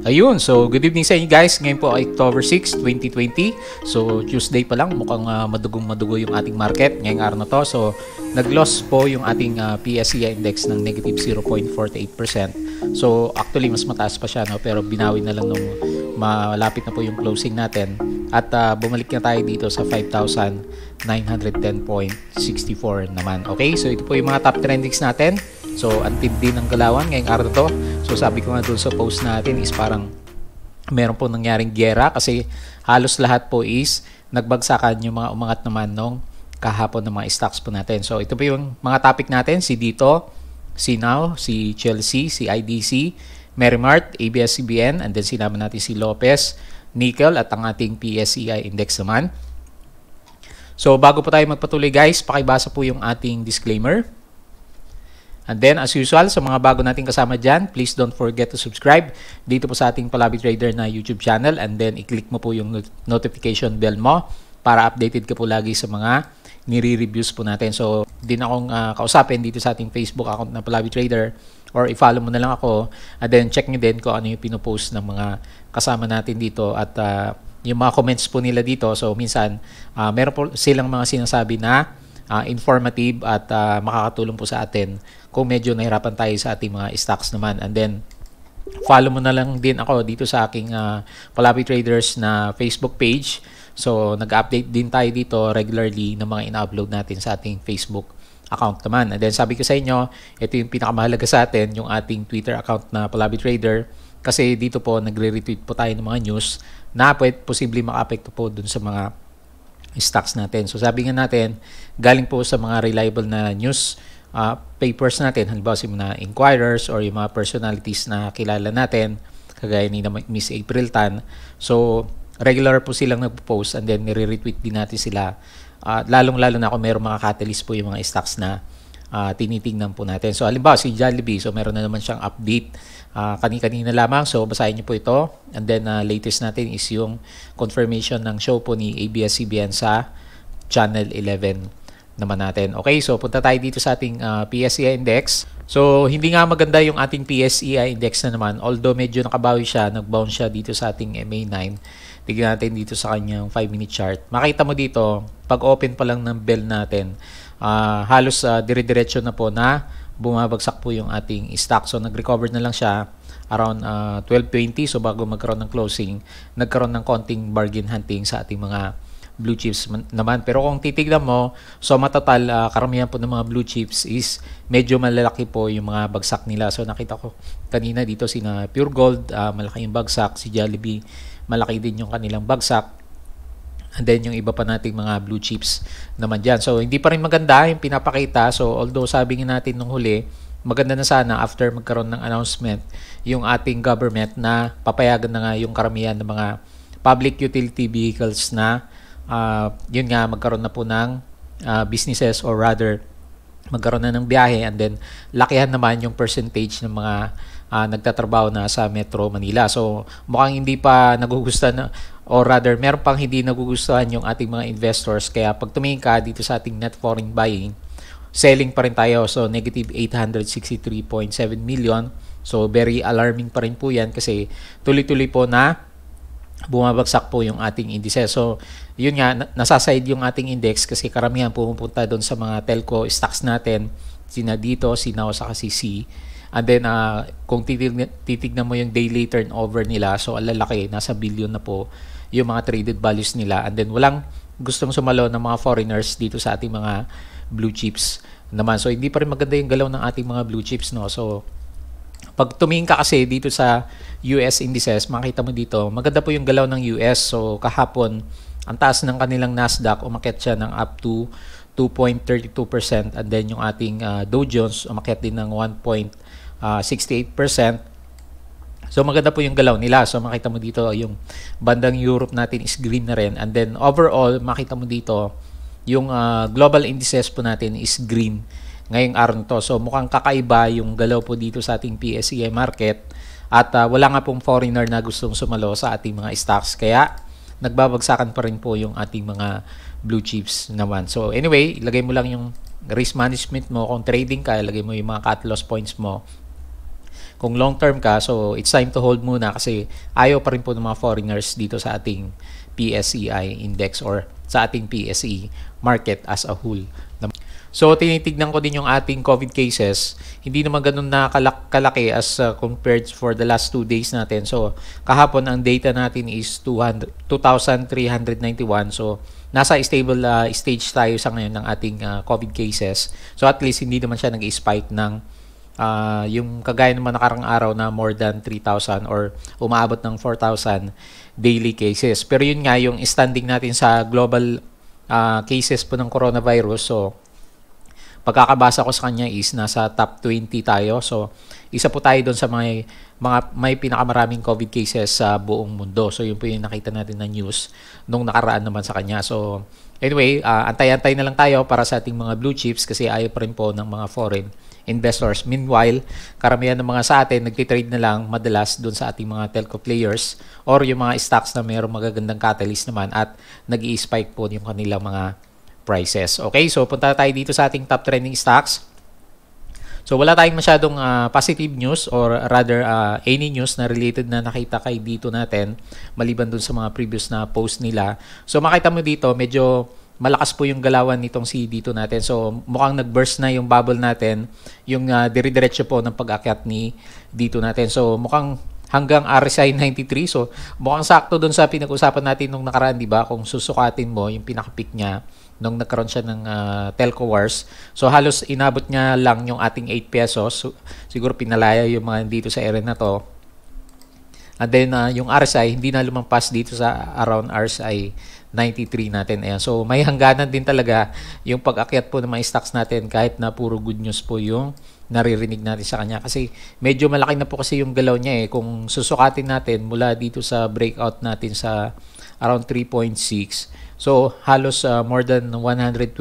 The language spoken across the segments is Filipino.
Ayun, so good evening sa inyo guys. Ngayon po ay October 6, 2020. So Tuesday pa lang, mukhang madugong-madugo yung ating market ngayong araw na to. So nag-loss po yung ating PSEI index ng negative 0.48%. So actually mas mataas pa siya, no? Pero binawi na lang nung malapit na po yung closing natin. At bumalik na tayo dito sa 5,910.64 naman. Okay, so ito po yung mga top trendings natin. So, antid din ng galawan ngayong araw to. So, sabi ko nga doon sa post natin is parang meron po nangyaring giyera kasi halos lahat po is nagbagsakan yung mga umangat naman nung kahapon ng mga stocks po natin. So, ito po yung mga topic natin. Si Dito, si Now, si Chelsea, si IDC, Merrimart, ABS-CBN, and then sinama natin si Lopez, Nickel at ang ating PSEI index naman. So, bago po tayo magpatuloy guys, pakibasa po yung ating disclaimer. And then, as usual, sa mga bago nating kasama dyan, please don't forget to subscribe dito po sa ating Palabi Trader na YouTube channel. And then, i-click mo po yung notification bell mo para updated ka po lagi sa mga nire-reviews po natin. So, din akong kausapin dito sa ating Facebook account na Palabi Trader or i-follow mo na lang ako. And then, check nyo din kung ano yung pinopost ng mga kasama natin dito at yung mga comments po nila dito. So, minsan, meron po silang mga sinasabi na informative at makakatulong po sa atin kung medyo nahirapan tayo sa ating mga stocks naman. And then, follow mo na lang din ako dito sa aking Palabi Traders na Facebook page. So, nag-update din tayo dito regularly ng mga ina-upload natin sa ating Facebook account naman. And then, sabi ko sa inyo, ito yung pinakamahalaga sa atin, yung ating Twitter account na Palabi Trader. Kasi dito po, nagre-retweet po tayo ng mga news na posibleng maka-apekto po dun sa mga stocks natin. So, sabi nga natin, galing po sa mga reliable na news papers natin, halimbawa si mga inquirers or yung mga personalities na kilala natin, kagaya ni Miss April Tan. So, regular po silang nagpo-post and then nire-retweet din natin sila. Lalong-lalo na kung mayroong mga catalyst po yung mga stocks na tinitingnan po natin. So, halimbawa si Jollibee, so meron na naman siyang update kani-kanina lamang. So, basahin niyo po ito. And then, latest natin is yung confirmation ng show po ni ABS-CBN sa Channel 11 naman natin. Okay, so punta tayo dito sa ating PSEI index. So, hindi nga maganda yung ating PSEI index na naman. Although medyo nakabawi siya, nag-bounce siya dito sa ating MA9. Tignan natin dito sa kanyang 5-minute chart. Makita mo dito, pag open pa lang ng bell natin, halos dire-diretso na po na bumabagsak po yung ating stock. So, nag-recover na lang siya around 12:20. So, bago magkaroon ng closing, nagkaroon ng konting bargain hunting sa ating mga blue chips naman. Pero kung titignan mo, so matotal, karamihan po ng mga blue chips is medyo malalaki po yung mga bagsak nila. So nakita ko kanina dito sina Pure Gold, malaki yung bagsak. Si Jollibee, malaki din yung kanilang bagsak. And then yung iba pa nating mga blue chips naman dyan. So hindi pa rin maganda yung pinapakita. So although sabi nga natin nung huli, maganda na sana after magkaroon ng announcement yung ating government na papayagan na nga yung karamihan ng mga public utility vehicles na yun nga, magkaroon na po ng businesses or rather magkaroon na ng biyahe and then lakihan naman yung percentage ng mga nagtatrabaho na sa Metro Manila. So mukhang hindi pa nagugustuhan na, or rather meron pang hindi nagugustuhan yung ating mga investors. Kaya pag tumingin ka dito sa ating net foreign buying, selling pa rin tayo. So negative 863.7 million. So very alarming pa rin po yan kasi tuloy-tuloy po na bumabagsak po yung ating indices. So, yun nga, nasaside yung ating index kasi karamihan pumupunta doon sa mga telco stocks natin, sina Dito, si Now, saka si C. And then, kung titignan mo yung daily turnover nila, so alalaki, nasa billion na po yung mga traded values nila. And then, walang gustong sumalo ng mga foreigners dito sa ating mga blue chips naman. So, hindi pa rin maganda yung galaw ng ating mga blue chips, no? So, pag tumingin ka kasi dito sa US indices, makita mo dito, maganda po yung galaw ng US. So, kahapon, ang taas ng kanilang Nasdaq, umakyat siya ng up to 2.32%. And then, yung ating Dow Jones, umakyat din ng 1.68%. So, maganda po yung galaw nila. So, makita mo dito, yung bandang Europe natin is green na rin. And then, overall, makita mo dito, yung global indices po natin is green ngayong araw to. So mukhang kakaiba yung galaw po dito sa ating PSEI market at wala nga pong foreigner na gustong sumalo sa ating mga stocks. Kaya nagbabagsakan pa rin po yung ating mga blue chips naman. So anyway, ilagay mo lang yung risk management mo. Kung trading ka, ilagay mo yung mga cut loss points mo kung long term ka, so it's time to hold muna kasi ayaw pa rin po ng mga foreigners dito sa ating PSEI index or sa ating PSE market as a whole. So, tinitignan ko din yung ating COVID cases. Hindi naman ganun na kalaki as compared for the last 2 days natin. So, kahapon ang data natin is 2,391. So, nasa stable stage tayo sa ngayon ng ating COVID cases. So, at least hindi naman siya nag-spike ng yung kagaya naman nakarang araw na more than 3,000 or umaabot ng 4,000 daily cases. Pero yun nga, yung standing natin sa global cases po ng coronavirus. So, pagkakabasa ko sa kanya is nasa top 20 tayo. So, isa po tayo doon sa may pinakamaraming COVID cases sa buong mundo. So, yun po yung nakita natin na news nung nakaraan naman sa kanya. So, anyway, antay-antay na lang tayo para sa ating mga blue chips kasi ayaw pa rin po ng mga foreign investors. Meanwhile, karamihan ng mga sa atin nagtitrade na lang madalas doon sa ating mga telco players or yung mga stocks na mayroong magagandang catalyst naman at nag-i-spike po yung kanilang mga prices. Okay, so punta tayo dito sa ating top trending stocks. So wala tayong masyadong positive news or rather any news na related na nakita kay dito natin maliban dun sa mga previous na post nila. So makita mo dito medyo malakas po yung galawan nitong si dito natin. So mukhang nag-burst na yung bubble natin, yung dire-diretso po ng pag-akyat ni dito natin. So mukhang hanggang RSI 93. So mukhang sakto dun sa pinag-usapan natin nung nakaraan, di ba? Kung susukatin mo yung pinaka-peak niya nung nagkaroon siya ng telco wars. So halos inabot niya lang yung ating 8 pesos. So, siguro pinalaya yung mga dito sa area na to. And then yung RSI hindi na lumampas dito sa around RSI 93 natin. Ayan. So may hangganan din talaga yung pag-akyat po ng mga stocks natin kahit na puro good news po yung naririnig natin sa kanya. Kasi medyo malaki na po kasi yung galaw niya eh. Kung susukatin natin mula dito sa breakout natin sa around 3.6. So, halos more than 122%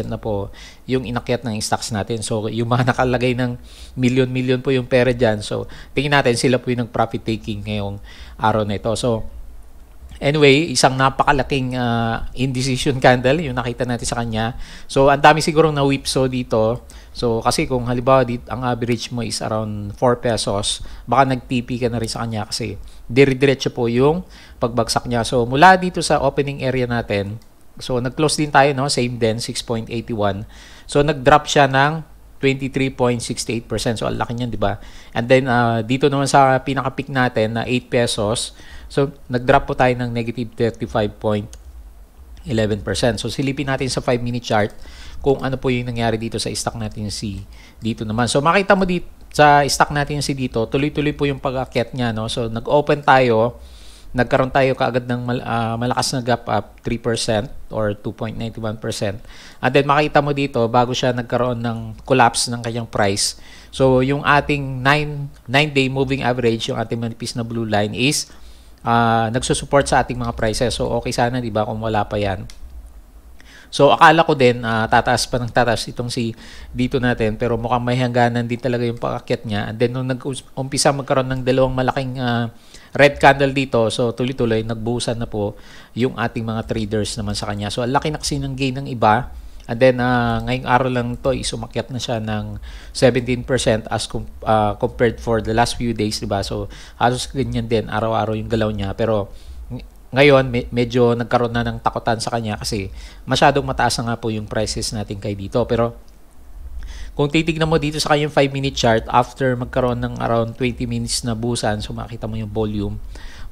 na po yung inakyat ng stocks natin. So, yung mga nakalagay ng milyon-milyon po yung pera dyan. So, tingin natin sila po yung nag-profit taking ngayong araw na ito. So, anyway, isang napakalaking indecision candle yung nakita natin sa kanya. So, ang dami sigurong na-whipsaw dito. So, kasi kung halimbawa dito, ang average mo is around 4 pesos, baka nag-TP ka na rin sa kanya kasi dire-diretso po yung pagbagsak niya. So, mula dito sa opening area natin, so, nag-close din tayo, no? Same din, 6.81. So, nag-drop siya ng 23.68%. So, ang laki niyan, di ba? And then, dito naman sa pinaka-peak natin na 8 pesos, so, nag-drop po tayo ng negative 35.11%. So, silipin natin sa 5-minute chart kung ano po yung nangyari dito sa stock natin si dito naman. So, makita mo dito sa stock natin si dito, tuloy-tuloy po yung pag-akyat niya, no? So, nag-open tayo, nagkaroon tayo kaagad ng malakas na gap up 3% or 2.91%. And then, makita mo dito, bago siya nagkaroon ng collapse ng kanyang price. So, yung ating 9-day moving average, yung ating manipis na blue line is nagsusupport sa ating mga prices. So, okay sana, di ba, kung wala pa yan. So, akala ko din, tataas pa ng tataas itong si dito natin, pero mukhang may hangganan din talaga yung pag-akyat niya. And then, nung nag-umpisa magkaroon ng dalawang malaking red candle dito, so tuloy-tuloy, nagbuhusan na po yung ating mga traders naman sa kanya. So, ang laki na kasi ng gain ng iba. And then, ngayong araw lang to is umakyat na siya ng 17% as compared for the last few days, diba? So, halos ganyan din, araw-araw yung galaw niya. Pero, ngayon, medyo nagkaroon na ng takutan sa kanya kasi masyadong mataas na nga po yung prices natin kay dito. Pero, kung titignan mo dito sa kanyang 5-minute chart, after magkaroon ng around 20 minutes na busan, so makita mo yung volume,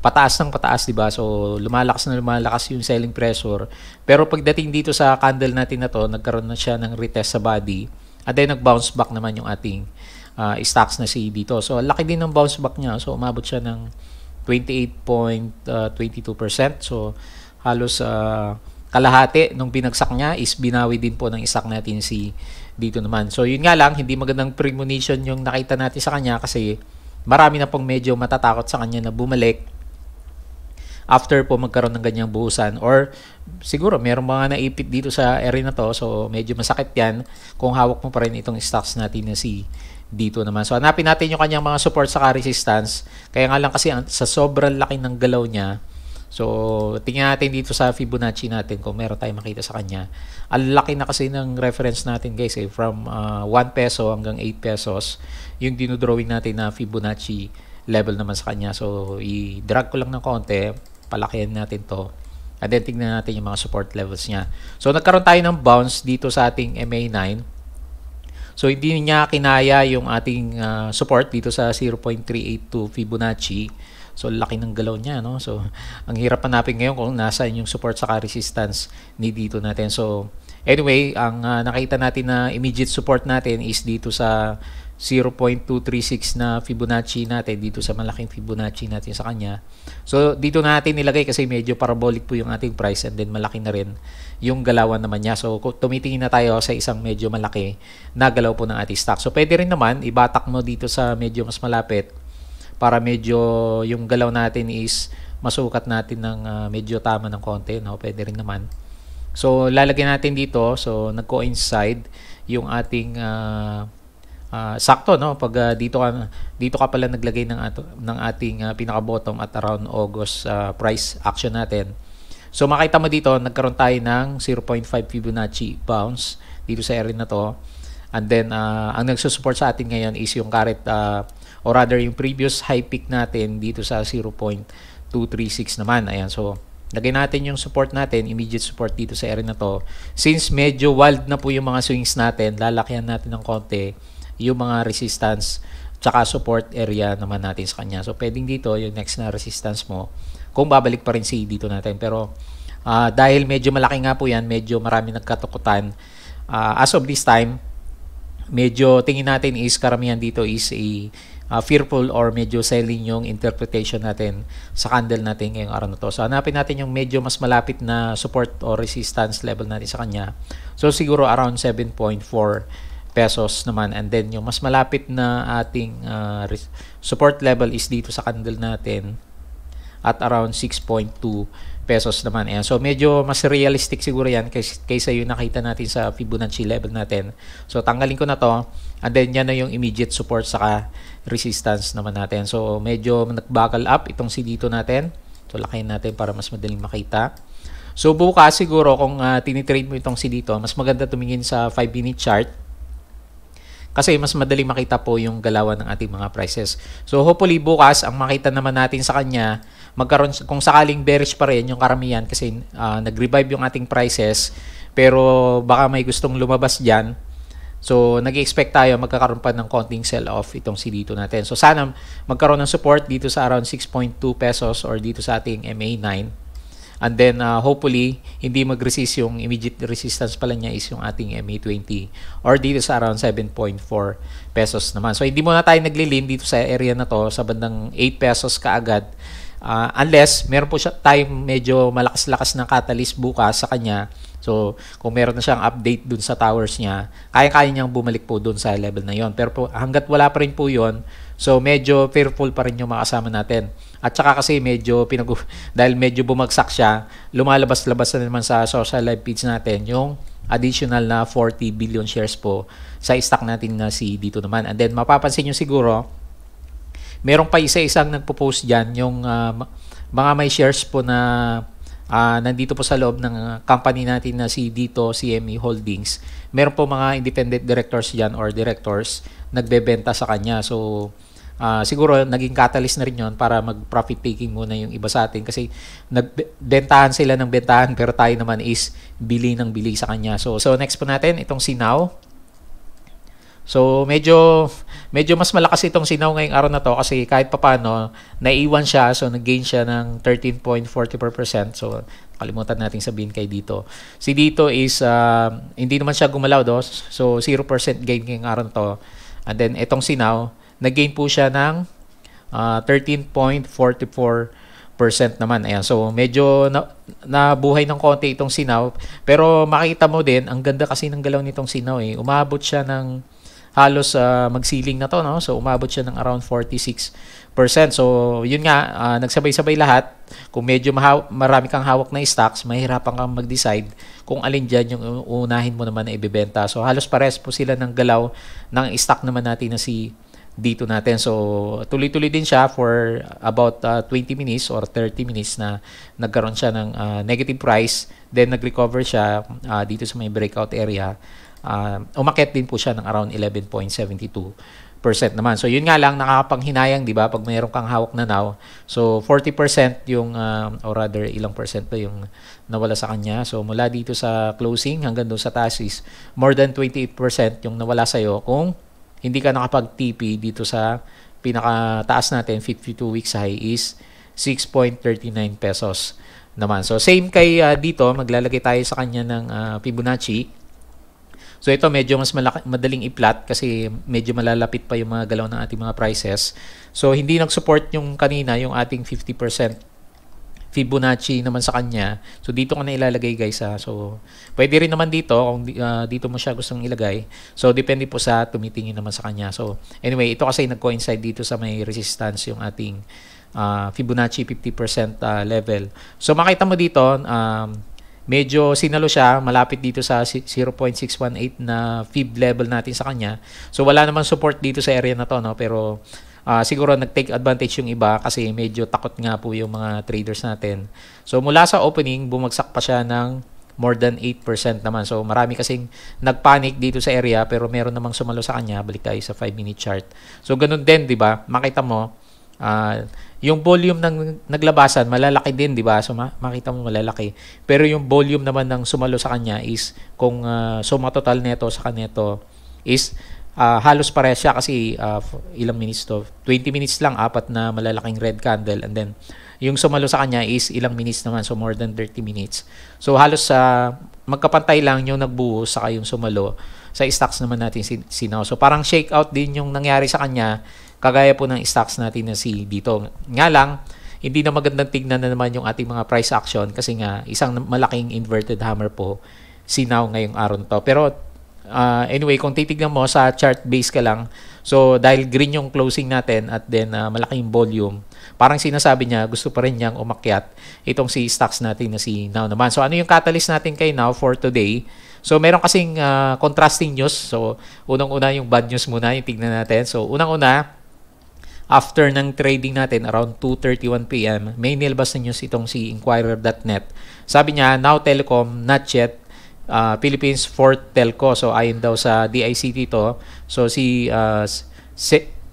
pataas ng pataas, diba? So, lumalakas na lumalakas yung selling pressure. Pero pagdating dito sa candle natin na to, nagkaroon na siya ng retest sa body. At then, nag-bounce back naman yung ating stocks na si dito. So, laki din ng bounce back niya. So, umabot siya ng 28.22%. So, halos kalahati nung binagsak niya is binawi din po ng stock natin si dito naman. So, yun nga lang, hindi magandang premonition yung nakita natin sa kanya kasi marami na pong medyo matatakot sa kanya na bumalik after po magkaroon ng ganyang buhusan or siguro mayroong mga naipit dito sa area na to. So, medyo masakit yan kung hawak mo pa rin itong stocks natin na si dito naman. So, hanapin natin yung kanyang mga support sa resistance. Kaya nga lang kasi sa sobrang laki ng galaw niya, So, tingnan natin dito sa Fibonacci natin kung meron tayong makita sa kanya. Ang laki na kasi ng reference natin guys from 1 peso hanggang 8 pesos yung dinodrawing natin na Fibonacci level naman sa kanya. So, i-drag ko lang ng konti, palakihan natin to. And then, tingnan natin yung mga support levels niya. So, nagkaroon tayo ng bounce dito sa ating MA9. So, hindi niya kinaya yung ating support dito sa 0.382 Fibonacci. So, laki ng galaw niya, no? So, ang hirap hanapin ngayon kung nasaan yung support saka resistance ni dito natin. So, anyway, ang nakita natin na immediate support natin is dito sa 0.236 na Fibonacci natin, dito sa malaking Fibonacci natin sa kanya. So, dito natin nilagay kasi medyo parabolic po yung ating price and then malaki na rin yung galawan naman niya. So, tumitingin na tayo sa isang medyo malaki na galaw po ng ating stock. So, pwede rin naman, ibatak mo dito sa medyo mas malapit para medyo yung galaw natin is masukat natin ng medyo tama ng konti, no? Pwede rin naman. So, lalagyan natin dito. So, nag-coincide yung ating sakto, no? Pag dito ka pala naglagay ng ating pinaka-bottom at around August price action natin. So, makita mo dito, nagkaroon tayo ng 0.5 Fibonacci bounce dito sa area na to. And then, ang nagsusupport sa atin ngayon is yung current or rather yung previous high peak natin dito sa 0.236 naman. Ayan, so lagay natin yung support natin, immediate support dito sa area na to. Since medyo wild na po yung mga swings natin, lalakyan natin ng konti yung mga resistance tsaka support area naman natin sa kanya. So pwedeng dito yung next na resistance mo kung babalik pa rin si dito natin. Pero dahil medyo malaki nga po yan, medyo marami nagkatukutan, as of this time, medyo tingin natin is karamihan dito is fearful or medyo selling yung interpretation natin sa candle natin ngayong araw na to. So, hanapin natin yung medyo mas malapit na support or resistance level natin sa kanya. So, siguro around 7.4 pesos naman. And then, yung mas malapit na ating support level is dito sa candle natin at around 6.2 pesos naman. Ayan. So, medyo mas realistic siguro yan kaysa yung nakita natin sa Fibonacci level natin. So, tanggalin ko na to. And then, yan na yung immediate support saka resistance naman natin. So, medyo nag-buckle up itong si dito natin. So, lakayin natin para mas madaling makita. So, bukas siguro kung tinitrade mo itong si dito, mas maganda tumingin sa 5-minute chart. Kasi mas madaling makita po yung galawan ng ating mga prices. So, hopefully bukas, ang makita naman natin sa kanya, magkaroon, kung sakaling bearish pa rin yung karamihan kasi nag-revive yung ating prices, pero baka may gustong lumabas dyan. So, nag-expect tayo magkakaroon pa ng konting sell-off itong si dito natin. So, sana magkaroon ng support dito sa around 6.2 pesos or dito sa ating MA9. And then, hopefully, hindi mag-resist yung immediate resistance pala niya is yung ating MA20 or dito sa around 7.4 pesos naman. So, hindi muna tayo nagli-lean dito sa area na to sa bandang 8 pesos kaagad. Unless, meron po siya tayong medyo malakas-lakas ng catalyst bukas sa kanya. So, kung meron na siyang update dun sa towers niya, kaya-kaya niyang bumalik po dun sa level na yon. Pero po, hanggat wala pa rin po yon, so medyo fearful pa rin yung makasama natin. At saka kasi medyo dahil medyo bumagsak siya, lumalabas-labas na naman sa social live feeds natin yung additional na 40 billion shares po sa stock natin na si dito naman. And then, mapapansin nyo siguro, meron pa isa-isang nagpo-post dyan yung mga may shares po na nandito po sa loob ng company natin na si dito CME Holdings. Meron po mga independent directors dyan or directors nagbebenta sa kanya. So, siguro naging catalyst na rin yon para mag-profit taking muna yung iba sa atin kasi nagbentahan sila ng bentahan pero tayo naman is bili ng bili sa kanya. So next po natin itong Sinaw. So, medyo mas malakas itong Sinaw ngayong araw na to kasi kahit papano, naiwan siya. So, nag-gain siya ng 13.44%. So, kalimutan natin sabihin kay dito. Si dito is, hindi naman siya gumalaw do. So, 0% gain ngayong araw na to. And then, itong Sinaw, nag-gain po siya ng 13.44% naman. Ayan. So, medyo nabuhay ng konti itong Sinaw. Pero, makita mo din, ang ganda kasi ng galaw nitong Sinaw eh. Umabot siya ng halos magsiling na to, no? So, umabot siya ng around 46%. So, yun nga, nagsabay-sabay lahat. Kung medyo marami kang hawak na stocks, mahirapan kang mag-decide kung alin dyan yung unahin mo naman na ibibenta. So, halos pares po sila ng galaw ng stock naman natin na si dito natin. So, tuloy-tuloy din siya for about 20 minutes or 30 minutes na nagkaroon siya ng negative price. Then, nag-recover siya dito sa may breakout area. Umakyat din po siya ng around 11.72% naman. So, yun nga lang, nakakapanghinayang, di ba? Pag mayroon kang hawak na now. So, 40% yung, or rather, ilang percent pa yung nawala sa kanya. So, mula dito sa closing hanggang doon sa taas is more than 28% yung nawala sa'yo kung hindi ka nakapag-TP dito sa pinakataas natin, 52 weeks high is 6.39 pesos naman. So, same kay dito, maglalagay tayo sa kanya ng Fibonacci. So, ito medyo mas madaling i-plot kasi medyo malalapit pa yung mga galaw ng ating mga prices. So, hindi nag-support yung kanina, yung ating 50% Fibonacci naman sa kanya. So, dito ko na ilalagay guys. So, pwede rin naman dito kung dito mo siya gustong ilagay. So, depende po sa tumitingin naman sa kanya. So, anyway, ito kasi nag-coincide dito sa may resistance yung ating Fibonacci 50% level. So, makita mo dito, medyo sinalo siya, malapit dito sa 0.618 na Fib level natin sa kanya. So, wala namang support dito sa area na to, no? Pero, siguro nag-take advantage yung iba kasi medyo takot nga po yung mga traders natin. So, mula sa opening, bumagsak pa siya ng more than 8% naman. So, marami kasing nagpanic dito sa area pero meron namang sumalo sa kanya. Balik tayo sa 5-minute chart. So, ganun din, di ba? Makita mo, yung volume ng naglabasan, malalaki din, di ba? So, makita mo malalaki. Pero yung volume naman ng sumalo sa kanya is, kung suma total neto sa kaneto is halos pares siya kasi ilang minutes to, 20 minutes lang, apat na malalaking red candle, and then yung sumalo sa kanya is ilang minutes naman, so more than 30 minutes. So halos magkapantay lang yung nagbuo saka yung sumalo sa stocks naman natin sinaw. So parang shake out din yung nangyari sa kanya kagaya po ng stocks natin na dito. Nga lang, hindi na magandang tignan na naman yung ating mga price action kasi nga isang malaking inverted hammer po sinaw ngayong araw to. Pero anyway, kung titignan mo sa chart base ka lang, so dahil green yung closing natin at then malaking volume, parang sinasabi niya gusto pa rin niyang umakyat itong si stocks natin na si Now naman. So ano yung catalyst natin kay Now for today? So meron kasing contrasting news. So unang-una yung bad news muna yung tignan natin. So unang-una, after ng trading natin around 2:31 PM, may nilabas na news itong si Inquirer.net. Sabi niya, Now Telecom not yet Philippines fourth telco. So ayon daw sa DICT to. So si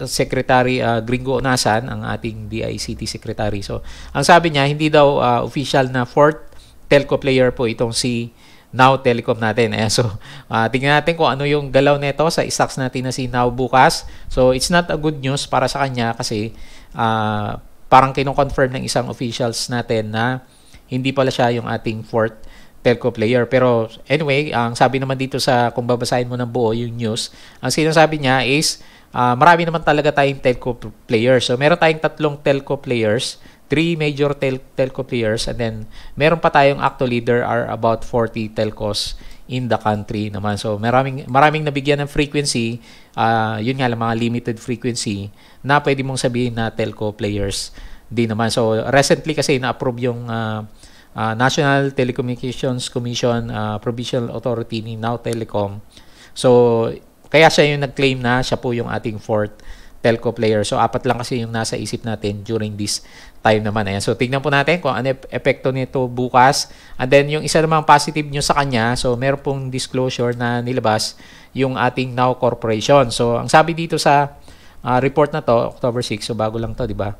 Secretary Gringo Onasan, ang ating DICT secretary. So ang sabi niya, hindi daw official na fourth telco player po itong si Now Telecom natin. So tingnan natin kung ano yung galaw nito sa stocks natin na si Now bukas. So it's not a good news para sa kanya kasi parang kino-confirm ng isang officials natin na hindi pala siya yung ating fourth telco player. Pero anyway, ang sabi naman dito sa, kung babasahin mo ng buo yung news, ang sinasabi niya is marami naman talaga tayong telco players. So meron tayong 3 telco players, 3 major telco players, and then meron pa tayong actually there are about 40 telcos in the country naman. So maraming nabigyan ng frequency, yun nga lang, mga limited frequency na pwede mong sabihin na telco players din naman. So recently kasi na-approve yung National Telecommunications Commission Provisional Authority ni Now Telecom. So, kaya siya yung nag-claim na siya po yung ating fourth telco player. So, 4 lang kasi yung nasa isip natin during this time naman. Ayan. So, tignan po natin kung ano epekto nito bukas. And then, yung isa namang positive news sa kanya, so, meron pong disclosure na nilabas yung ating Now Corporation. So, ang sabi dito sa report na to, October 6, so bago lang to, di ba?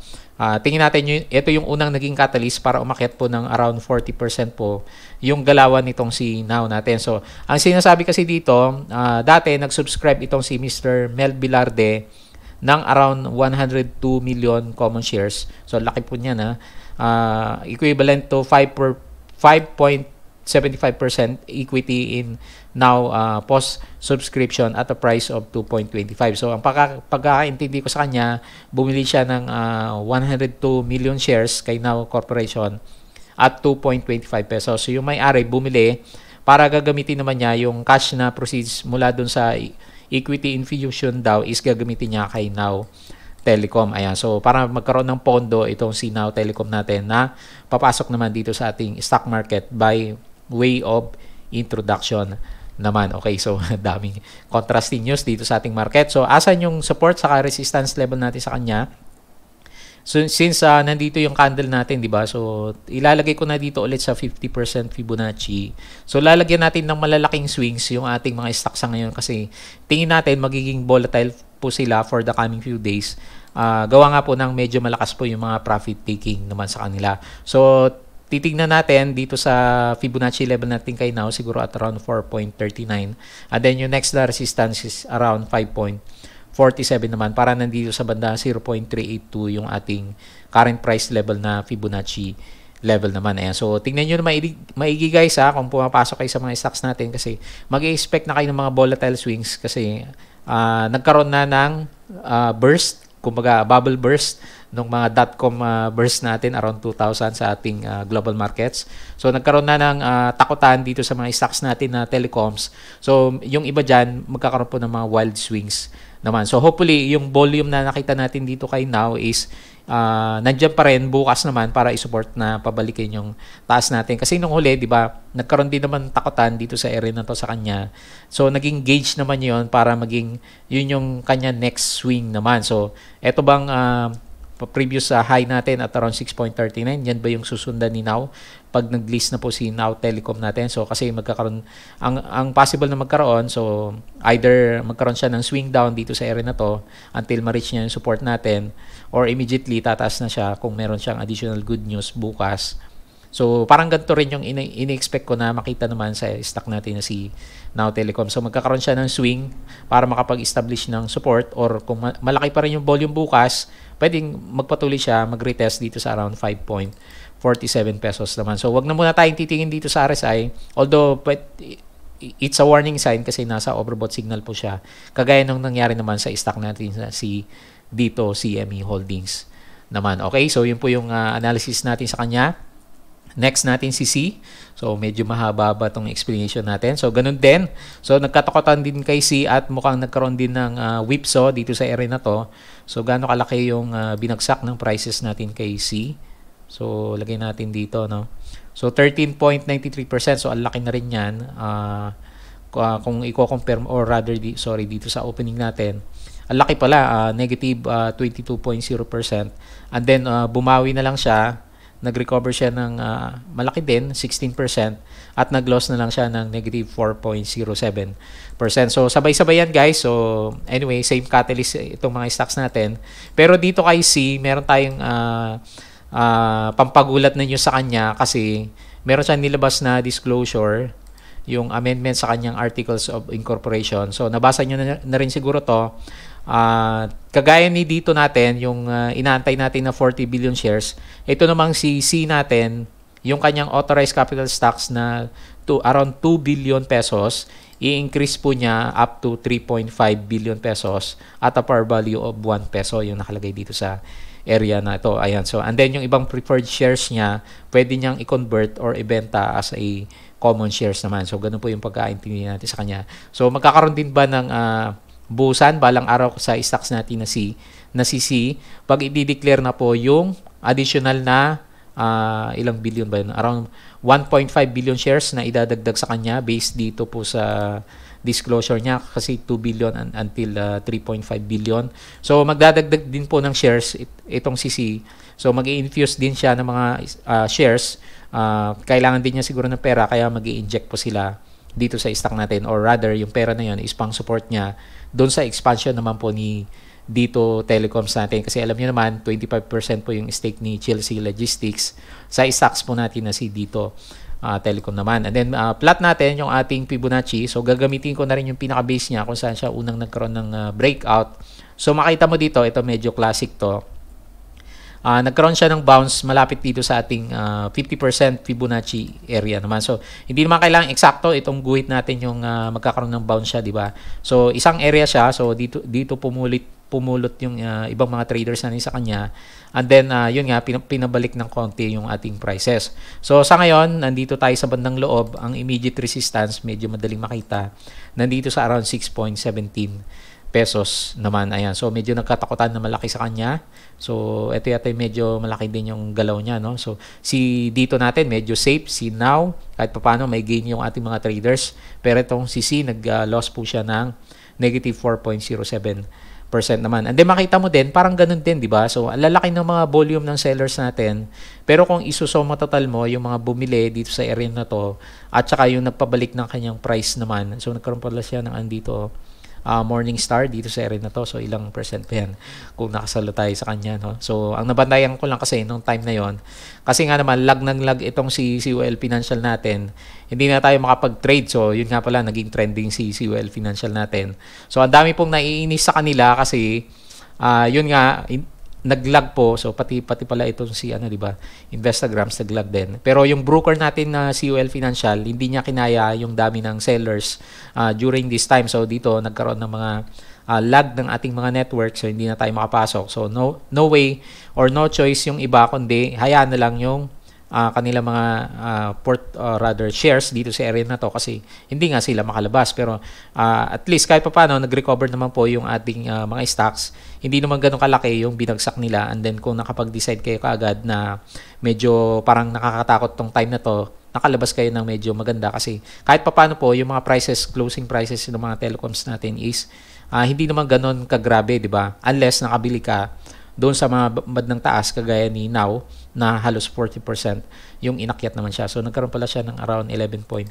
Tingin natin, ito yung unang naging catalyst para umakyat po ng around 40% po yung galawan nitong si Now natin. So, ang sinasabi kasi dito, dati nag-subscribe itong si Mr. Mel Bilarde ng around 102 million common shares. So, laki po niya na equivalent to 5.75% equity in Now post-subscription at a price of 2.25. So, ang pagkakaintindi ko sa kanya, bumili siya ng 102 million shares kay Now Corporation at 2.25 pesos. So, yung may-ari bumili para gagamitin naman niya yung cash na proceeds mula dun sa equity infusion daw is gagamitin niya kay Now Telecom. Ayan. So, para magkaroon ng pondo itong si Now Telecom natin na papasok naman dito sa ating stock market by way of introduction naman. Okay, so daming contrasting news dito sa ating market. So asan yung support saka resistance level natin sa kanya? So since nandito yung candle natin, 'di ba? So ilalagay ko na dito ulit sa 50% Fibonacci. So lalagyan natin ng malalaking swings yung ating mga stocks sa ngayon kasi tingin natin magiging volatile po sila for the coming few days. Gawa nga po ng medyo malakas po yung mga profit taking naman sa kanila. So titingnan natin dito sa Fibonacci level natin kay now siguro at around 4.39. And then yung next na resistance is around 5.47 naman para nandito sa banda 0.382 yung ating current price level na Fibonacci level naman. Ayan. So tingnan nyo na maigi guys kung pumapasok kayo sa mga stocks natin kasi mag-expect na kayo ng mga volatile swings kasi nagkaroon na ng burst, kumbaga bubble burst nung mga dot-com burst natin around 2000 sa ating global markets. So nagkaroon na ng takutan dito sa mga stocks natin na telecoms. So yung iba dyan magkakaroon po ng mga wild swings naman. So hopefully yung volume na nakita natin dito kay now is nandiyan pa rin bukas naman para i-support na pabalikin yung taas natin. Kasi nung huli, di ba, nagkaroon din naman takutan dito sa area na to sa kanya. So naging gauge naman yon para maging yun yung kanya next swing naman. So eto bang previous high natin at around 6.39, yan ba yung susundan ni Now pag nag-list na po si Now Telecom natin? So kasi magkakaroon ang possible na magkaroon, so either magkaroon siya ng swing down dito sa area na to until ma-reach niya yung support natin or immediately tataas na siya kung meron siyang additional good news bukas. So parang ganito rin yung ini-expect ko na makita naman sa stock natin na si Now Telecom. So magkakaroon siya ng swing para makapag-establish ng support or kung malaki pa rin yung volume bukas, pwedeng magpatuloy siya, mag-retest dito sa around 5.47 pesos naman. So wag na muna tayong titingin dito sa RSI, although it's a warning sign kasi nasa overbought signal po siya. Kagaya nung nangyari naman sa stock natin na si dito CME Holdings naman. Okay, so yun po yung analysis natin sa kanya. Next natin si C. So medyo mahaba ba itong explanation natin. So ganun din. So nagkatakotan din kay C at mukhang nagkaroon din ng whipsaw dito sa area na to. So gaano kalaki yung binagsak ng prices natin kay C. So lagay natin dito, no. So 13.93%. So ang laki na rin 'yan. Kung i-compare or rather dito sa opening natin. Ang laki pala, negative 22.0%. And then bumawi na lang siya. Nag-recover siya ng malaki din, 16%, at nag-loss na lang siya ng negative 4.07%. So sabay-sabay yan guys. So anyway, same catalyst itong mga stocks natin. Pero dito kay C, meron tayong pampagulat na nyo sa kanya kasi meron siyang nilabas na disclosure, yung amendment sa kanyang Articles of Incorporation. So nabasa nyo na rin siguro to. Kagaya ni dito natin, yung inaantay natin na 40 billion shares, ito namang si C natin, yung kanyang authorized capital stocks na around 2 billion pesos, i-increase po niya up to 3.5 billion pesos at a par value of 1 peso yung nakalagay dito sa area na ito. Ayan. So, and then yung ibang preferred shares niya, pwede niyang i-convert or ibenta as a common shares naman. So, ganun po yung pagkaintindi natin sa kanya. So, magkakaroon din ba ng busan balang araw sa stocks natin na C pag i-declare na po yung additional na ilang billion ba yun? Around 1.5 billion shares na idadagdag sa kanya based dito po sa disclosure niya kasi 2 billion until 3.5 billion. So magdadagdag din po ng shares itong si C. So mag-i-infuse din siya ng mga shares. Kailangan din niya siguro ng pera kaya mag-i-inject po sila dito sa stock natin, or rather yung pera na yun is pang support niya doon sa expansion naman po ni dito telecoms natin kasi alam niyo naman 25% po yung stake ni Chelsea Logistics sa stocks po natin na si dito telecom naman. And then plot natin yung ating Fibonacci. So gagamitin ko na rin yung pinaka-base niya kung saan siya unang nagkaroon ng breakout. So makita mo dito, ito medyo classic to. Nagkaroon siya ng bounce malapit dito sa ating 50% Fibonacci area naman. So, hindi naman kailangan eksakto itong guhit natin yung magkakaroon ng bounce siya, di ba? So, isang area siya. So, dito pumulot yung ibang mga traders na sa kanya. And then, yun nga, pinabalik ng konti yung ating prices. So, sa ngayon, nandito tayo sa bandang loob. Ang immediate resistance, medyo madaling makita. Nandito sa around 6.17 pesos naman. Ayan. So, medyo nagkatakutan na malaki sa kanya. So, ito yata medyo malaki din yung galaw niya, no? So, si dito natin medyo safe. Si Now, kahit pa paano may gain yung ating mga traders. Pero itong si C, nag-loss po siya ng negative 4.07% naman. And then makita mo din, parang ganun din, di ba? So, ang lalaki ng mga volume ng sellers natin. Pero kung isusoma total mo, yung mga bumili dito sa area na to, at saka yung nagpabalik ng kanyang price naman. So, nagkaroon pala siya ng andito, Morningstar dito sa area na to. So, ilang percent pa yan kung nakasalo tayo sa kanya, no? So, ang nabantayan ko lang kasi nung time na yon, kasi nga naman, lag ng lag itong si COL Financial natin, hindi na tayo makapag-trade. So, yun nga pala, naging trending si COL Financial natin. So, ang dami pong naiinis sa kanila kasi, yun nga, naglag po. So, pati pala itong si, di ba, Investagrams, naglag din. Pero yung broker natin na COL Financial, hindi niya kinaya yung dami ng sellers during this time. So, dito, nagkaroon ng mga lag ng ating mga network. So, hindi na tayo makapasok. So, no way or no choice yung iba, kundi hayaan na lang yung kanila mga rather shares dito sa area na to kasi hindi nga sila makalabas. Pero at least kahit pa paano nag-recover naman po yung ating mga stocks. Hindi naman ganun kalaki yung binagsak nila, and then kung nakapag-decide kayo kaagad na medyo parang nakakatakot tong time na to, nakalabas kayo ng medyo maganda kasi kahit pa paano po yung mga prices, closing prices ng mga telecoms natin is hindi naman ganun kagrabe, di ba? Unless nakabili ka doon sa mga bandang taas kagaya ni Now na halos 40% yung inakyat naman siya. So, nagkaroon pala siya ng around 11.23%.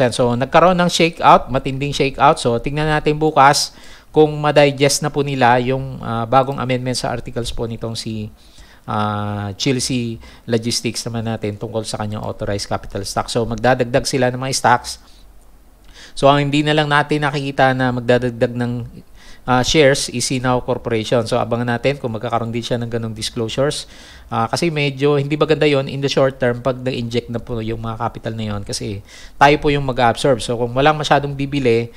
So, nagkaroon ng shakeout, matinding shakeout. So, tingnan natin bukas kung ma-digest na po nila yung bagong amendment sa articles po nitong si Chelsea Logistics naman natin tungkol sa kanyang authorized capital stock. So, magdadagdag sila ng mga stocks. So, ang hindi na lang natin nakikita na magdadagdag ng shares is Now Corporation. So, abangan natin kung magkakaroon din siya ng ganong disclosures. Kasi medyo hindi maganda yon in the short term pag na-inject na po yung mga capital na yon kasi tayo po yung mag-absorb. So, kung walang masyadong bibili,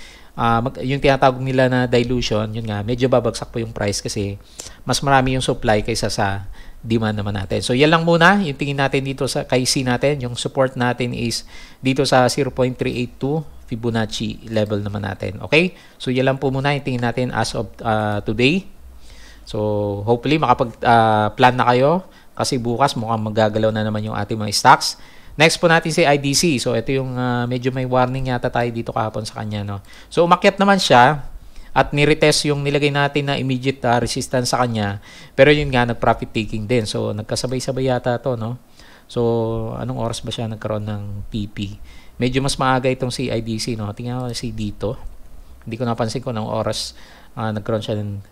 yung tinatawag nila na dilution, yun nga, medyo babagsak po yung price kasi mas marami yung supply kaysa sa demand naman natin. So, yan lang muna yung tingin natin dito sa kay C natin. Yung support natin is dito sa 0.382 Fibonacci level naman natin. Okay? So, yan lang po muna yung tingin natin as of today. So, hopefully, makapag-plan na kayo kasi bukas mukhang magagalaw na naman yung ating mga stocks. Next po natin si IDC. So, ito yung medyo may warning yata tayo dito kahapon sa kanya, no? So, umakyat naman siya at niretest yung nilagay natin na immediate resistance sa kanya. Pero yun nga, nag-profit taking din. So, nagkasabay-sabay yata to, no? So, anong oras ba siya nagkaroon ng PP? Medyo mas maaga itong si IDC, no? Tingnan ko si dito. Hindi ko napansin kung anong oras nagkaroon siya ng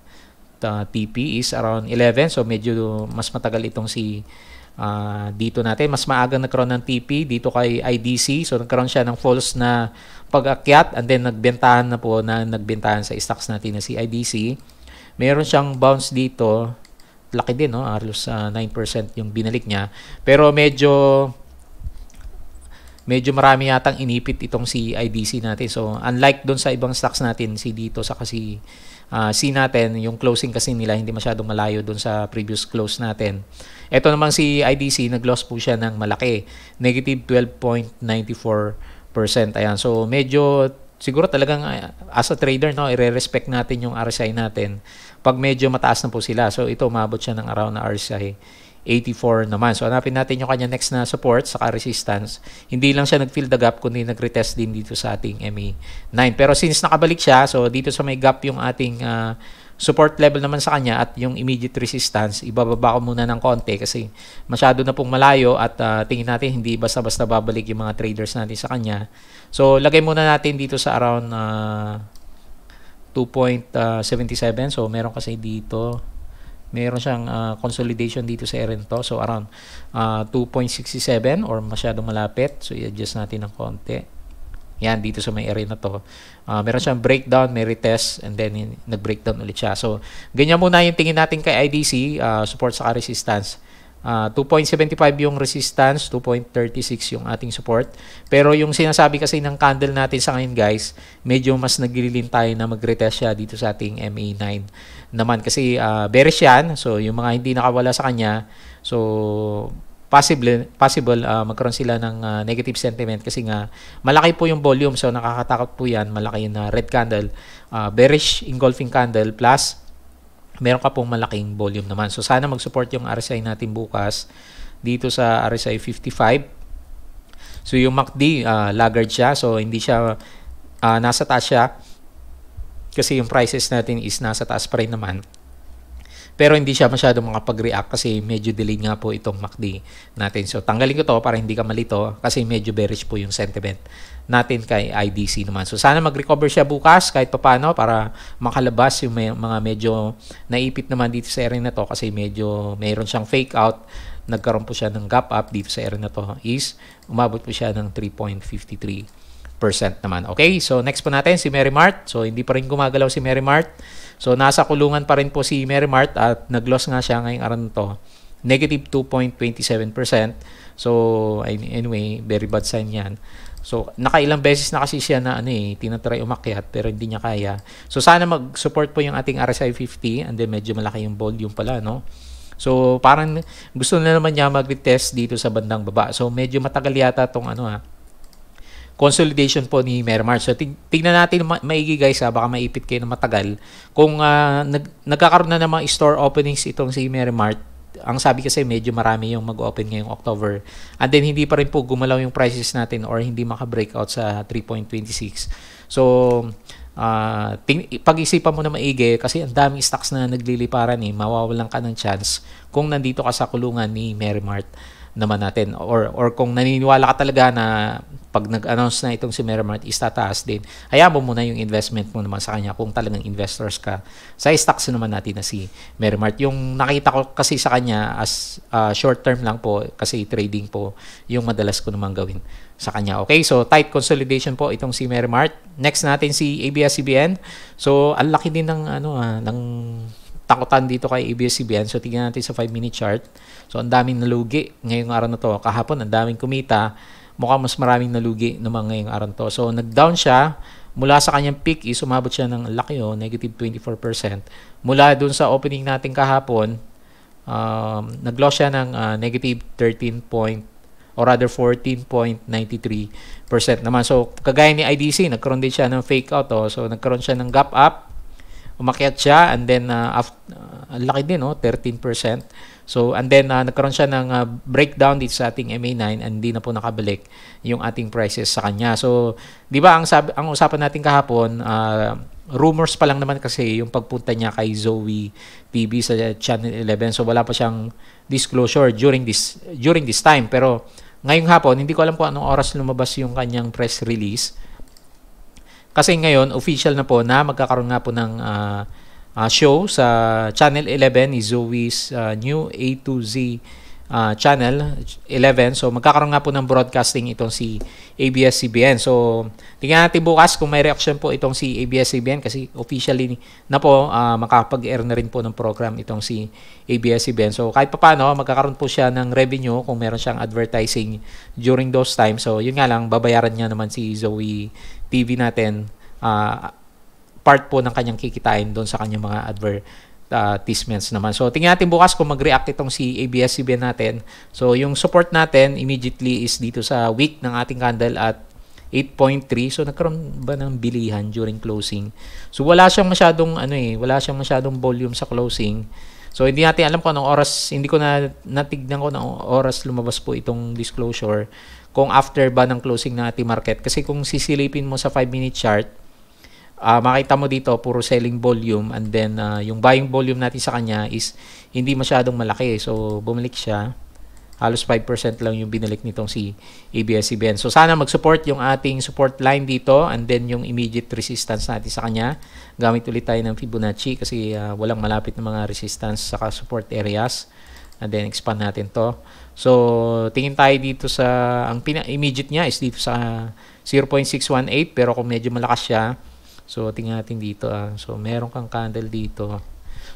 TP is around 11. So, medyo mas matagal itong si dito natin. Mas maaga nagkaroon ng TP dito kay IDC. So, nagkaroon siya ng false na pag-akyat and then nagbentahan na po na nagbentahan sa stocks natin na si IDC. Meron siyang bounce dito. Laki din, no? Halos 9% yung binalik niya. Pero medyo marami yatang inipit itong si IDC natin. So, unlike doon sa ibang stocks natin, si dito sa kasi C natin, yung closing kasi nila hindi masyadong malayo doon sa previous close natin. Ito naman si IDC, nag-loss po siya ng malaki. Negative 12.94%. Ayan. So, medyo siguro talagang as a trader, no, i-respect natin yung RSI natin pag medyo mataas na po sila. So, ito umabot siya ng around na RSI 84 naman. So, hanapin natin yung kanya next na support saka resistance. Hindi lang siya nag-fill the gap, kundi nag-retest din dito sa ating MA9. Pero since nakabalik siya, so dito sa may gap yung ating support level naman sa kanya at yung immediate resistance, ibababa ko muna ng konti kasi masyado na pong malayo at tingin natin hindi basta-basta babalik yung mga traders natin sa kanya. So, lagay muna natin dito sa around 2.77. So, meron kasi dito meron siyang consolidation dito sa area to. So, around 2.67 or masyadong malapit. So, i-adjust natin ng konti. Yan, dito sa may area na to. Meron siyang breakdown, may retest, and then nag-breakdown ulit siya. So, ganyan muna yung tingin natin kay IDC, support sa resistance. 2.75 yung resistance, 2.36 yung ating support. Pero yung sinasabi kasi ng candle natin sa ngayon, guys, medyo mas nagililin tayo na mag-retest siya dito sa ating MA9 naman kasi bearish yan. So, yung mga hindi nakawala sa kanya, so possible magkaroon sila ng negative sentiment kasi nga malaki po yung volume, so nakakatakot po yan. Malaki na red candle, bearish engulfing candle, plus meron ka pong malaking volume naman. So sana mag-support yung RSI natin bukas dito sa RSI 55. So yung MACD, laggard siya, so hindi siya nasa taas siya kasi yung prices natin is nasa taas pa rin naman. Pero hindi siya masyadong makapag-react kasi medyo delayed nga po itong MACD natin. So tanggalin ko to para hindi ka malito kasi medyo bearish po yung sentiment natin kay IDC naman. So sana mag-recover siya bukas kahit papaano para makalabas yung mga medyo naipit naman dito sa area na to kasi medyo mayroon siyang fake out. Nagkaroon po siya ng gap up dito sa area na to is umabot po siya ng 3.53% naman. Okay, so next po natin si Merrimart. So hindi pa rin gumagalaw si Merrimart. So nasa kulungan pa rin po si Merrimart at nag-loss nga siya ngayong araw na to. Negative 2.27%. So anyway, very bad sign yan. So nakailang beses na kasi siya na tinatry umakyat pero hindi niya kaya. So sana mag-support po yung ating RSI 50 and then medyo malaki yung volume pala, no? So parang gusto na naman niya mag-retest dito sa bandang baba. So medyo matagal yata tong consolidation po ni Merrimart. So tingnan natin maigi guys, baka maipit kayo na matagal. Kung nagkakaroon na ng mga store openings itong si Merrimart, ang sabi kasi medyo marami yung mag-open ngayong October. And then hindi pa rin po gumalaw yung prices natin or hindi maka-breakout sa 3.26. So pag-isipan mo na maigi kasi ang daming stocks na nagliliparan mawawalan ka ng chance kung nandito ka sa kulungan ni Merrimart naman natin or kung naniniwala ka talaga na pag nag-announce na itong si Merrimart is tataas din, hayaan mo muna yung investment mo naman sa kanya kung talagang investors ka sa stocks naman natin na si Merrimart. Yung nakita ko kasi sa kanya as short term lang po kasi trading po yung madalas ko naman gawin sa kanya. Okay, so tight consolidation po itong si Merrimart. Next natin si ABS-CBN. So ang laki din ng ng takutan dito kay ABS-CBN. So tingnan natin sa 5-minute chart. So ang daming nalugi ngayong araw na to. Kahapon ang daming kumita. Mukhang mas maraming nalugi naman ngayong araw na to. So nag-down siya. Mula sa kanyang peak is umabot siya ng laki negative 24%. Mula dun sa opening natin kahapon, nag-loss siya ng negative 14.93% naman. So kagaya ni IDC, nagkaroon din siya ng fake out. So nagkaroon siya ng gap up. Umakyat siya and then laki din 13%. So and then nagkaroon siya ng breakdown dito sa ating MA9 and hindi na po nakabalik yung ating prices sa kanya. So 'di ba ang usapan natin kahapon, rumors pa lang naman kasi yung pagpunta niya kay Zoe TV sa Channel 11. So wala pa siyang disclosure during this time, pero ngayong hapon hindi ko alam kung anong oras lumabas yung kanyang press release. Kasi ngayon, official na po na magkakaroon nga po ng show sa Channel 11 ni Zoe's new A to Z Channel 11. So, magkakaroon nga po ng broadcasting itong si ABS-CBN. So, tingnan natin bukas kung may reaction po itong si ABS-CBN kasi officially na po makapag-air na rin po ng program itong si ABS-CBN. So, kahit pa paano, magkakaroon po siya ng revenue kung meron siyang advertising during those times. So, yun nga lang, babayaran niya naman si Zoe TV natin, part po ng kanyang kikitain doon sa kanyang mga advertisements naman. So, tingnan natin bukas kung mag-react itong si ABS-CBN natin. So, yung support natin immediately is dito sa week ng ating candle at 8.3. So, nagkaroon ba ng bilihan during closing? So, wala siyang masyadong volume sa closing. So, hindi natin alam kung anong oras, hindi ko natignan ko ng oras lumabas po itong disclosure kung after ba ng closing ng ating market. Kasi kung sisilipin mo sa 5-minute chart, makita mo dito puro selling volume and then yung buying volume natin sa kanya is hindi masyadong malaki. So, bumalik siya. Halos 5% lang yung binalik nitong si ABS-CBN. So, sana mag-support yung ating support line dito and then yung immediate resistance natin sa kanya. Gamit ulit tayo ng Fibonacci kasi walang malapit na mga resistance saka support areas. And then, expand natin to. So, tingin tayo dito sa, ang immediate niya is dito sa 0.618 pero kung medyo malakas siya, so tingnan natin dito. So, meron kang candle dito.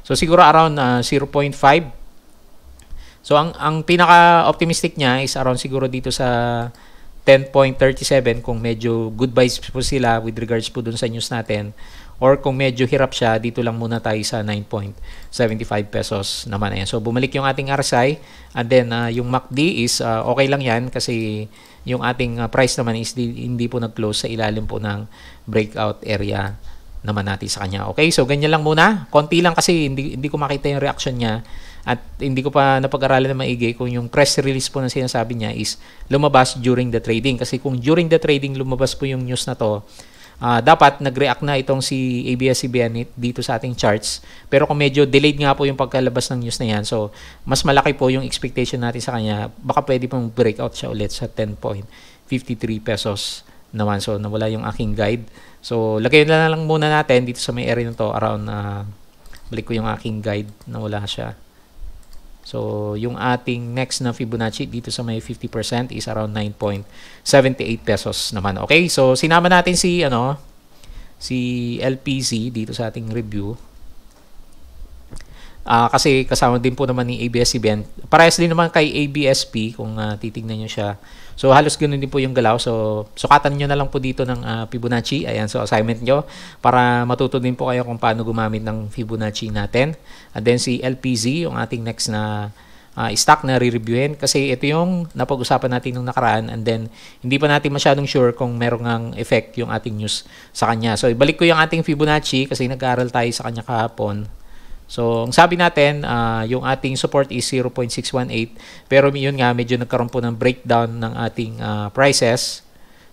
So, siguro around 0.5. So, ang pinaka-optimistic niya is around siguro dito sa 10.37 kung medyo good buys po sila with regards po dun sa news natin. or kung medyo hirap siya, dito lang muna tayo sa 9.75 pesos naman. Ayan. So bumalik yung ating RSI, and then yung MACD is okay lang yan kasi yung ating price naman is hindi po nag-close sa ilalim po ng breakout area naman natin sa kanya. Okay, so ganyan lang muna. Konti lang kasi hindi ko makita yung reaction niya at hindi ko pa napag-aralan na maigi kung yung press release po na sinasabi niya is lumabas during the trading. Kasi kung during the trading lumabas po yung news na to, dapat nag-react na itong si ABS-CBN dito sa ating charts. Pero kung medyo delayed nga po yung pagkalabas ng news na yan, so mas malaki po yung expectation natin sa kanya, baka pwede pong breakout siya ulit sa 10.53 pesos naman. So nawala yung aking guide. So lagay na lang muna natin dito sa may area na to around, balik ko yung aking guide, nawala siya. So, yung ating next na Fibonacci dito sa may 50% is around 9.78 pesos naman. Okay, so sinama natin si LPZ dito sa ating review. Kasi kasama din po naman ni ABS-CBN. Parehas din naman kay ABSP kung titignan nyo siya. So halos ganoon din po yung galaw. So sukatan nyo na lang po dito ng Fibonacci. Ayan, so assignment nyo para matuto din po kayo kung paano gumamit ng Fibonacci natin. And then si LPZ, yung ating next na stock na re-reviewin. Kasi ito yung napag-usapan natin nung nakaraan, and then hindi pa natin masyadong sure kung meron ngang effect yung ating news sa kanya. So ibalik ko yung ating Fibonacci kasi nag-aaral tayo sa kanya kahapon. So, ang sabi natin, yung ating support is 0.618. Pero yun nga, medyo nagkaroon po ng breakdown ng ating prices.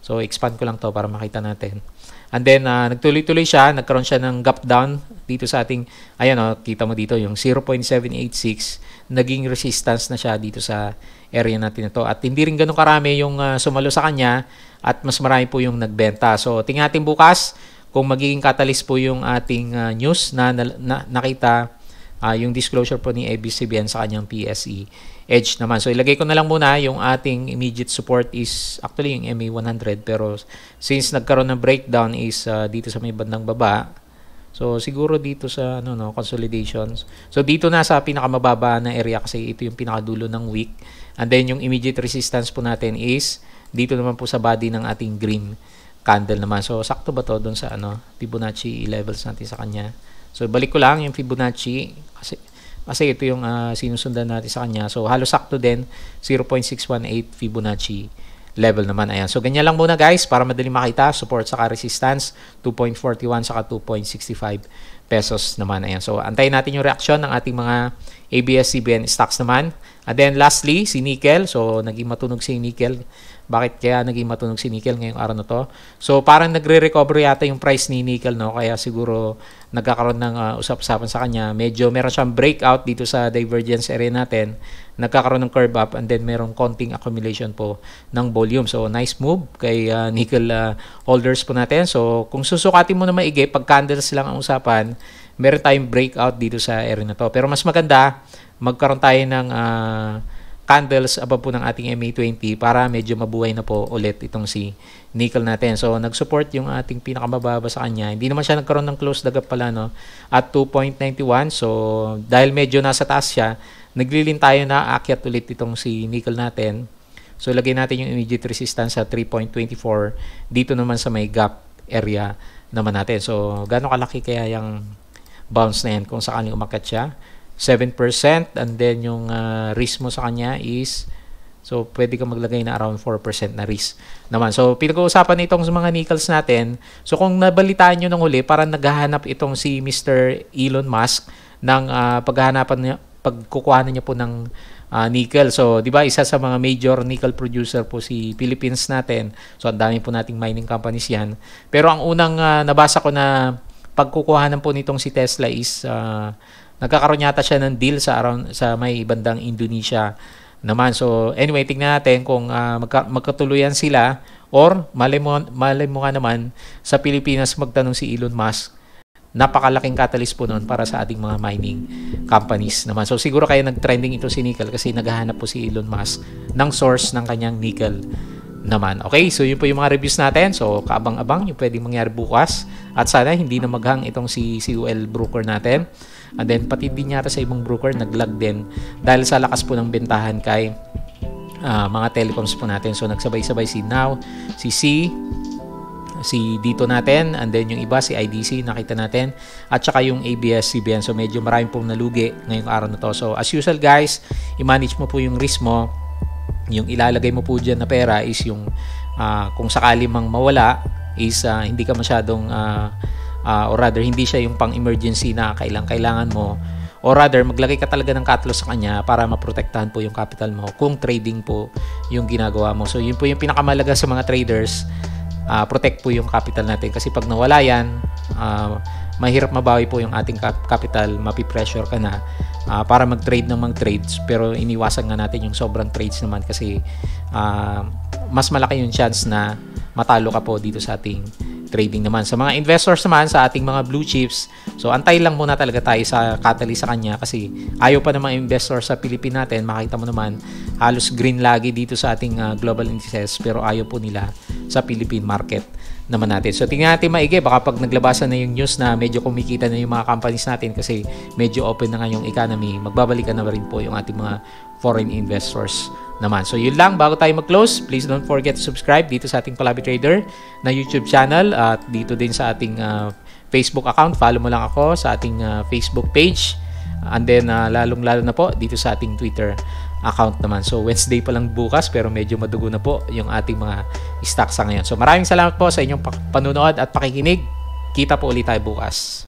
So, expand ko lang to para makita natin. And then, nagtuloy-tuloy siya. Nagkaroon siya ng gap down dito sa ating, ayan kita mo dito, yung 0.786. Naging resistance na siya dito sa area natin ito. At hindi rin ganun karami yung sumalo sa kanya. At mas marami po yung nagbenta. So, tingnan natin bukas kung magiging catalyst po yung ating news na nakita yung disclosure po ni ABS-CBN sa kanyang PSE edge naman. So ilagay ko na lang muna yung ating immediate support is actually yung MA100, pero since nagkaroon ng breakdown is dito sa may bandang baba. So siguro dito sa consolidations. So dito na sa pinakamababa na area kasi ito yung pinakadulo ng week. And then yung immediate resistance po natin is dito naman po sa body ng ating green candle naman. So, sakto ba to doon sa Fibonacci levels natin sa kanya? So, balik ko lang yung Fibonacci kasi ito yung sinusundan natin sa kanya. So, halos sakto din 0.618 Fibonacci level naman. Ayan. So, ganyan lang muna guys para madali makita. Support saka resistance 2.41 saka 2.65 pesos naman. Ayan. So, antayin natin yung reaction ng ating mga ABS-CBN stocks naman. And then lastly, si nickel. So, naging matunog si nickel. Bakit kaya naging matunog si nickel ngayong araw na to? So, parang nagre-recover yata yung price ni nickel, no? Kaya siguro nagkakaroon ng usap-usapan sa kanya. Medyo meron siyang breakout dito sa divergence area natin. Nagkakaroon ng curve up, and then merong konting accumulation po ng volume. So, nice move kay nickel holders po natin. So, kung susukatin mo na maigi, pag candles lang ang usapan, meron tayong breakout dito sa area na to. Pero mas maganda, magkaroon tayo ng candles above po ng ating MA20 para medyo mabuhay na po ulit itong si nickel natin. So, nag-support yung ating pinakamababa sa kanya. Hindi naman siya nagkaroon ng close the gap pala, no? At 2.91. So, dahil medyo nasa taas siya, naglilin tayo na aakyat ulit itong si nickel natin. So, lagay natin yung immediate resistance sa 3.24. Dito naman sa may gap area naman natin. So, gano'ng kalaki kaya yung bounce na yan kung sakaling umakyat siya? 7%, and then yung risk mo sa kanya is, so pwede ka maglagay na around 4% na risk naman. So pinag-uusapan itong mga nickels natin. So kung nabalitaan nyo nung huli, parang naghahanap itong si Mr. Elon Musk ng pagkukuhanan niya po ng nickel. So, di ba, isa sa mga major nickel producer po si Philippines natin. So, ang dami po nating mining companies yan. Pero ang unang nabasa ko na pagkukuhanan po nitong si Tesla is nagkakaroon yata siya ng deal sa may bandang Indonesia naman. So, anyway, tingnan natin kung magkatuluyan sila, or malay mo nga naman sa Pilipinas magtanong si Elon Musk. Napakalaking catalyst po noon para sa ating mga mining companies naman. So, siguro kaya nag-trending ito si nickel kasi naghahanap po si Elon Musk ng source ng kanyang nickel naman. Okay, so yun po yung mga reviews natin. So, kaabang-abang yung pwedeng mangyari bukas. At sana hindi na maghang itong si COL broker natin. And then, pati din yata sa ibang broker, nag-lag din dahil sa lakas po ng bentahan kay mga telecoms po natin. So, nagsabay-sabay si Now, si C, si Dito natin, and then yung iba si IDC nakita natin, at saka yung ABS-CBN. So medyo marami pong nalugi ngayong araw na to. So as usual guys, i-manage mo po yung risk mo. Yung ilalagay mo po dyan na pera is yung kung sakali mang mawala is hindi ka masyadong or rather hindi siya yung pang emergency na kailangan mo, or rather maglagay ka talaga ng cut loss sa kanya para maprotektahan po yung capital mo kung trading po yung ginagawa mo. So yun po yung pinakamalaga sa mga traders, protect po yung capital natin, kasi pag nawala yan, mahirap mabawi po yung ating capital, mapipressure ka na para mag-trade ng mga trades, pero iniwasan nga natin yung sobrang trades naman kasi mas malaki yung chance na matalo ka po dito sa ating trading naman. Sa mga investors naman, sa ating mga blue chips, so antay lang muna talaga tayo sa catalyst sa kanya kasi ayaw pa ng mga investors sa Philippines natin. Makita mo naman, halos green lagi dito sa ating global indices, pero ayaw po nila sa Philippine market naman natin. So tingnan natin maigi, baka pag naglabasan na yung news na medyo kumikita na yung mga companies natin kasi medyo open na nga yung economy, magbabalikan na rin po yung ating mga foreign investors naman. So yun lang, bago tayo mag-close, please don't forget to subscribe dito sa ating Palabi Trader na YouTube channel at dito din sa ating Facebook account. Follow mo lang ako sa ating Facebook page, and then lalong-lalo na po dito sa ating Twitter account naman. So Wednesday pa lang bukas pero medyo madugo na po yung ating mga stocks sa ngayon. So maraming salamat po sa inyong panunood at pakikinig. Kita po ulit tayo bukas.